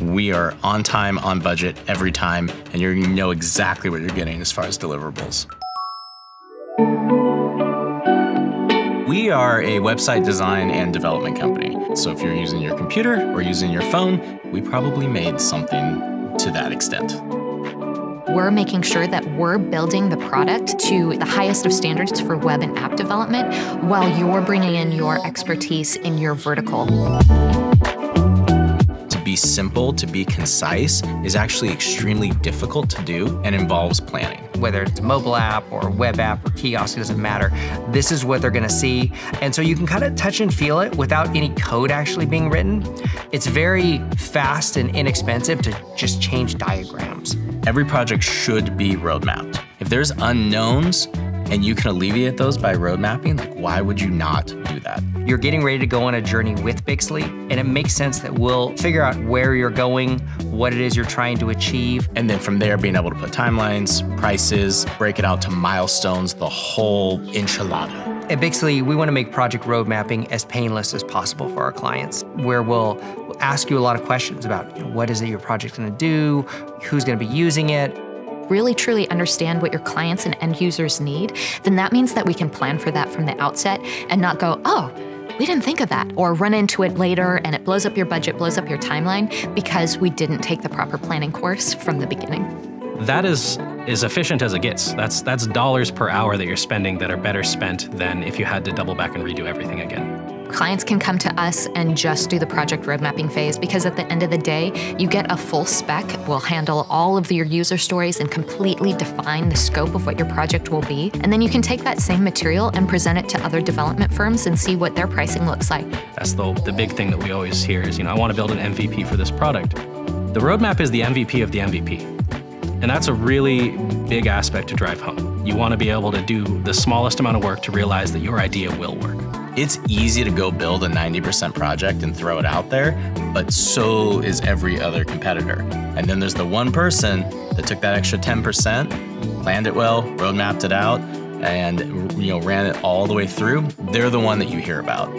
We are on time, on budget, every time, and you know exactly what you're getting as far as deliverables. We are a website design and development company. So if you're using your computer or using your phone, we probably made something to that extent. We're making sure that we're building the product to the highest of standards for web and app development while you're bringing in your expertise in your vertical. To be simple, to be concise is actually extremely difficult to do and involves planning. Whether it's a mobile app or a web app or kiosk, it doesn't matter. This is what they're gonna see. And so you can kind of touch and feel it without any code actually being written. It's very fast and inexpensive to just change diagrams. Every project should be roadmapped. If there's unknowns and you can alleviate those by road mapping, like why would you not do that? You're getting ready to go on a journey with Bixly, and it makes sense that we'll figure out where you're going, what it is you're trying to achieve. And then from there, being able to put timelines, prices, break it out to milestones, the whole enchilada. At Bixly, we want to make project road mapping as painless as possible for our clients, where we'll ask you a lot of questions about what is it your project's going to do, who's going to be using it. Really truly understand what your clients and end users need, then that means that we can plan for that from the outset and not go, oh, we didn't think of that, or run into it later and it blows up your budget, blows up your timeline because we didn't take the proper planning course from the beginning. That is as efficient as it gets. That's dollars per hour that you're spending that are better spent than if you had to double back and redo everything again. Clients can come to us and just do the project road mapping phase because at the end of the day, you get a full spec. We'll handle all of your user stories and completely define the scope of what your project will be. And then you can take that same material and present it to other development firms and see what their pricing looks like. That's the big thing that we always hear is, I want to build an MVP for this product. The roadmap is the MVP of the MVP. And that's a really big aspect to drive home. You want to be able to do the smallest amount of work to realize that your idea will work. It's easy to go build a 90% project and throw it out there, but so is every other competitor. And then there's the one person that took that extra 10%, planned it well, road mapped it out, and ran it all the way through. They're the one that you hear about.